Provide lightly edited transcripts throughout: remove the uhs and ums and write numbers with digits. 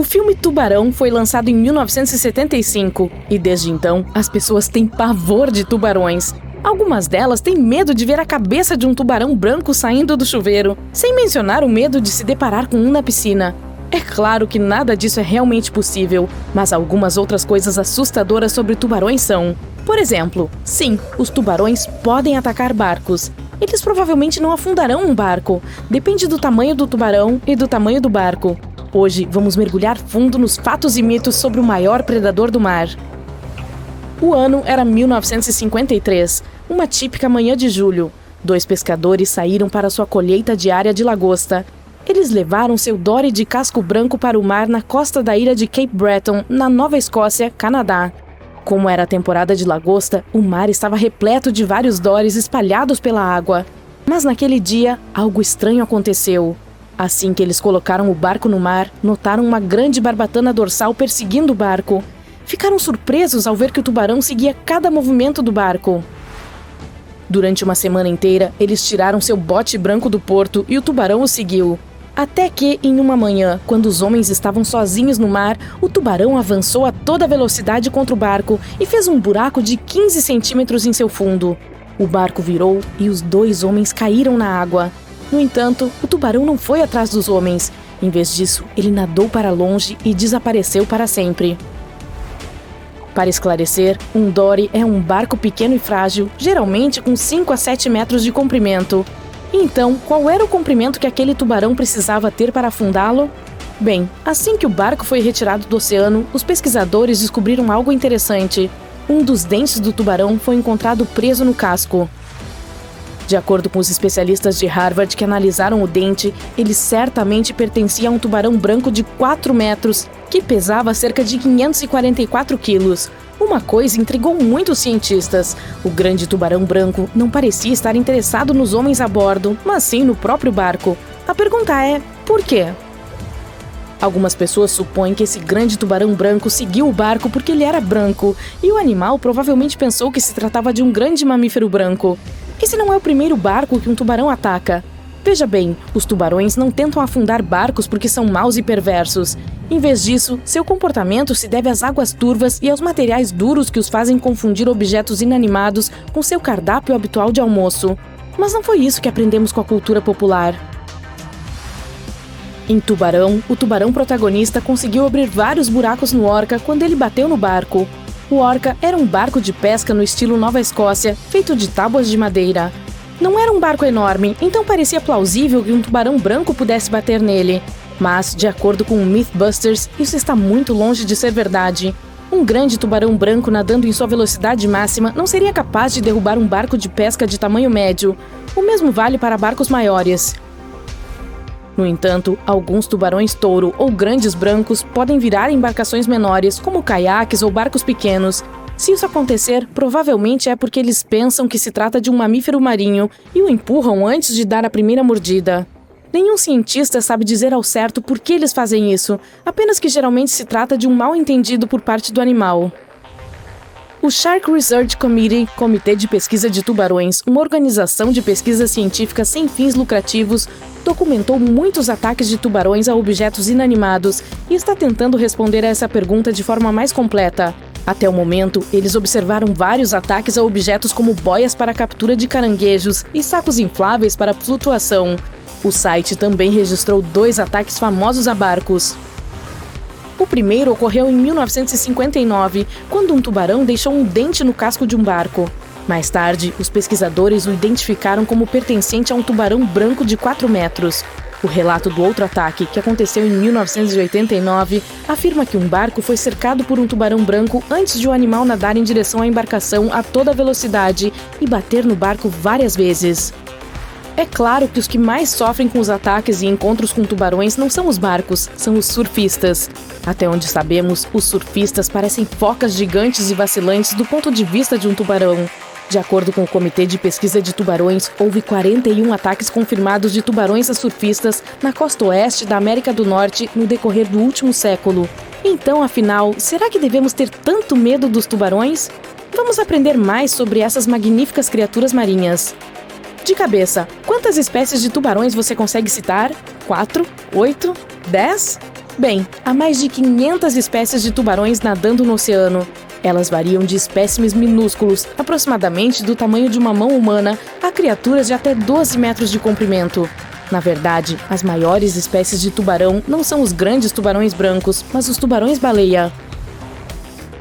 O filme Tubarão foi lançado em 1975 e desde então as pessoas têm pavor de tubarões. Algumas delas têm medo de ver a cabeça de um tubarão branco saindo do chuveiro, sem mencionar o medo de se deparar com um na piscina. É claro que nada disso é realmente possível, mas algumas outras coisas assustadoras sobre tubarões são... Por exemplo, sim, os tubarões podem atacar barcos. Eles provavelmente não afundarão um barco. Depende do tamanho do tubarão e do tamanho do barco. Hoje vamos mergulhar fundo nos fatos e mitos sobre o maior predador do mar. O ano era 1953, uma típica manhã de julho. 2 pescadores saíram para sua colheita diária de lagosta. Eles levaram seu dory de casco branco para o mar na costa da ilha de Cape Breton, na Nova Escócia, Canadá. Como era a temporada de lagosta, o mar estava repleto de vários dories espalhados pela água. Mas naquele dia, algo estranho aconteceu. Assim que eles colocaram o barco no mar, notaram uma grande barbatana dorsal perseguindo o barco. Ficaram surpresos ao ver que o tubarão seguia cada movimento do barco. Durante uma semana inteira, eles tiraram seu bote branco do porto e o tubarão o seguiu. Até que, em uma manhã, quando os homens estavam sozinhos no mar, o tubarão avançou a toda velocidade contra o barco e fez um buraco de 15 centímetros em seu fundo. O barco virou e os 2 homens caíram na água. No entanto, o tubarão não foi atrás dos homens. Em vez disso, ele nadou para longe e desapareceu para sempre. Para esclarecer, um dory é um barco pequeno e frágil, geralmente com 5 a 7 metros de comprimento. Então, qual era o comprimento que aquele tubarão precisava ter para afundá-lo? Bem, assim que o barco foi retirado do oceano, os pesquisadores descobriram algo interessante. Um dos dentes do tubarão foi encontrado preso no casco. De acordo com os especialistas de Harvard que analisaram o dente, ele certamente pertencia a um tubarão branco de 4 metros, que pesava cerca de 544 quilos. Uma coisa intrigou muito os cientistas. O grande tubarão branco não parecia estar interessado nos homens a bordo, mas sim no próprio barco. A pergunta é, por quê? Algumas pessoas supõem que esse grande tubarão branco seguiu o barco porque ele era branco, e o animal provavelmente pensou que se tratava de um grande mamífero branco. Esse não é o primeiro barco que um tubarão ataca. Veja bem, os tubarões não tentam afundar barcos porque são maus e perversos. Em vez disso, seu comportamento se deve às águas turvas e aos materiais duros que os fazem confundir objetos inanimados com seu cardápio habitual de almoço. Mas não foi isso que aprendemos com a cultura popular. Em Tubarão, o tubarão protagonista conseguiu abrir vários buracos no Orca quando ele bateu no barco. O Orca era um barco de pesca no estilo Nova Escócia, feito de tábuas de madeira. Não era um barco enorme, então parecia plausível que um tubarão branco pudesse bater nele. Mas, de acordo com o Mythbusters, isso está muito longe de ser verdade. Um grande tubarão branco nadando em sua velocidade máxima não seria capaz de derrubar um barco de pesca de tamanho médio. O mesmo vale para barcos maiores. No entanto, alguns tubarões-touro ou grandes brancos podem virar embarcações menores, como caiaques ou barcos pequenos. Se isso acontecer, provavelmente é porque eles pensam que se trata de um mamífero marinho e o empurram antes de dar a primeira mordida. Nenhum cientista sabe dizer ao certo por que eles fazem isso, apenas que geralmente se trata de um mal-entendido por parte do animal. O Shark Research Committee, Comitê de Pesquisa de Tubarões, uma organização de pesquisa científica sem fins lucrativos, documentou muitos ataques de tubarões a objetos inanimados e está tentando responder a essa pergunta de forma mais completa. Até o momento, eles observaram vários ataques a objetos como boias para captura de caranguejos e sacos infláveis para flutuação. O site também registrou 2 ataques famosos a barcos. O primeiro ocorreu em 1959, quando um tubarão deixou um dente no casco de um barco. Mais tarde, os pesquisadores o identificaram como pertencente a um tubarão branco de 4 metros. O relato do outro ataque, que aconteceu em 1989, afirma que um barco foi cercado por um tubarão branco antes de o animal nadar em direção à embarcação a toda velocidade e bater no barco várias vezes. É claro que os que mais sofrem com os ataques e encontros com tubarões não são os barcos, são os surfistas. Até onde sabemos, os surfistas parecem focas gigantes e vacilantes do ponto de vista de um tubarão. De acordo com o Comitê de Pesquisa de Tubarões, houve 41 ataques confirmados de tubarões a surfistas na costa oeste da América do Norte no decorrer do último século. Então, afinal, será que devemos ter tanto medo dos tubarões? Vamos aprender mais sobre essas magníficas criaturas marinhas. De cabeça, quantas espécies de tubarões você consegue citar? 4? 8? 10? Bem, há mais de 500 espécies de tubarões nadando no oceano. Elas variam de espécimes minúsculos, aproximadamente do tamanho de uma mão humana, a criaturas de até 12 metros de comprimento. Na verdade, as maiores espécies de tubarão não são os grandes tubarões brancos, mas os tubarões-baleia.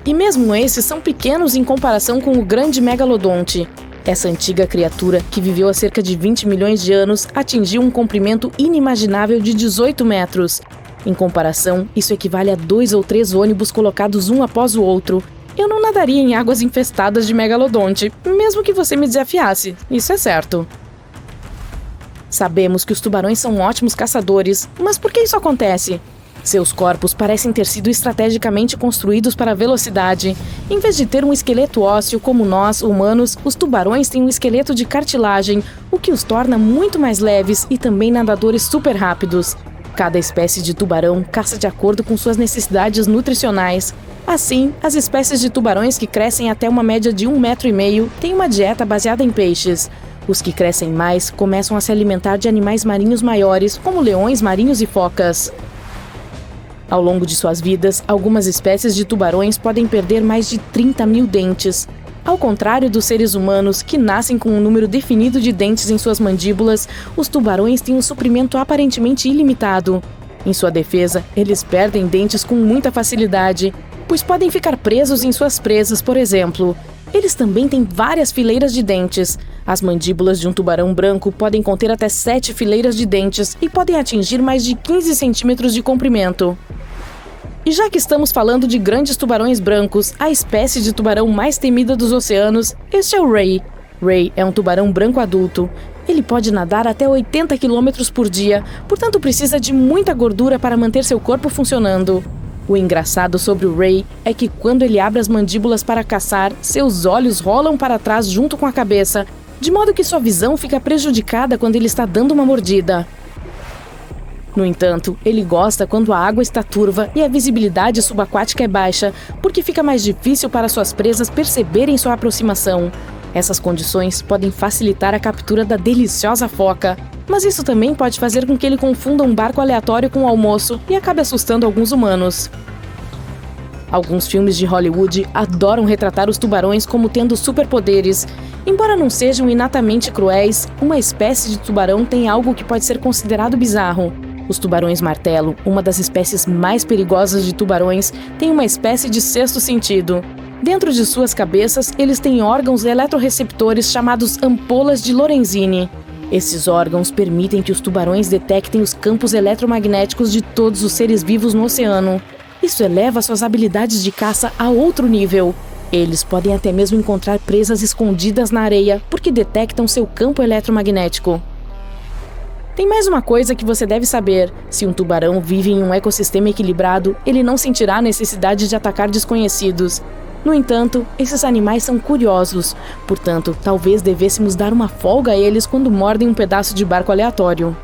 E mesmo esses são pequenos em comparação com o grande megalodonte. Essa antiga criatura, que viveu há cerca de 20 milhões de anos, atingiu um comprimento inimaginável de 18 metros. Em comparação, isso equivale a 2 ou 3 ônibus colocados um após o outro. Eu não nadaria em águas infestadas de megalodonte, mesmo que você me desafiasse, isso é certo. Sabemos que os tubarões são ótimos caçadores, mas por que isso acontece? Seus corpos parecem ter sido estrategicamente construídos para a velocidade. Em vez de ter um esqueleto ósseo como nós, humanos, os tubarões têm um esqueleto de cartilagem, o que os torna muito mais leves e também nadadores super rápidos. Cada espécie de tubarão caça de acordo com suas necessidades nutricionais. Assim, as espécies de tubarões que crescem até uma média de 1,5 metro têm uma dieta baseada em peixes. Os que crescem mais começam a se alimentar de animais marinhos maiores, como leões marinhos e focas. Ao longo de suas vidas, algumas espécies de tubarões podem perder mais de 30 mil dentes. Ao contrário dos seres humanos, que nascem com um número definido de dentes em suas mandíbulas, os tubarões têm um suprimento aparentemente ilimitado. Em sua defesa, eles perdem dentes com muita facilidade, pois podem ficar presos em suas presas, por exemplo. Eles também têm várias fileiras de dentes. As mandíbulas de um tubarão branco podem conter até 7 fileiras de dentes e podem atingir mais de 15 centímetros de comprimento. E já que estamos falando de grandes tubarões brancos, a espécie de tubarão mais temida dos oceanos, este é o Ray. Ray é um tubarão branco adulto. Ele pode nadar até 80 km por dia, portanto precisa de muita gordura para manter seu corpo funcionando. O engraçado sobre o Ray é que quando ele abre as mandíbulas para caçar, seus olhos rolam para trás junto com a cabeça, de modo que sua visão fica prejudicada quando ele está dando uma mordida. No entanto, ele gosta quando a água está turva e a visibilidade subaquática é baixa, porque fica mais difícil para suas presas perceberem sua aproximação. Essas condições podem facilitar a captura da deliciosa foca, mas isso também pode fazer com que ele confunda um barco aleatório com um almoço e acabe assustando alguns humanos. Alguns filmes de Hollywood adoram retratar os tubarões como tendo superpoderes. Embora não sejam inatamente cruéis, uma espécie de tubarão tem algo que pode ser considerado bizarro. Os tubarões-martelo, uma das espécies mais perigosas de tubarões, têm uma espécie de sexto sentido. Dentro de suas cabeças, eles têm órgãos eletroreceptores chamados ampolas de Lorenzini. Esses órgãos permitem que os tubarões detectem os campos eletromagnéticos de todos os seres vivos no oceano. Isso eleva suas habilidades de caça a outro nível. Eles podem até mesmo encontrar presas escondidas na areia porque detectam seu campo eletromagnético. Tem mais uma coisa que você deve saber. Se um tubarão vive em um ecossistema equilibrado, ele não sentirá a necessidade de atacar desconhecidos. No entanto, esses animais são curiosos, portanto, talvez devêssemos dar uma folga a eles quando mordem um pedaço de barco aleatório.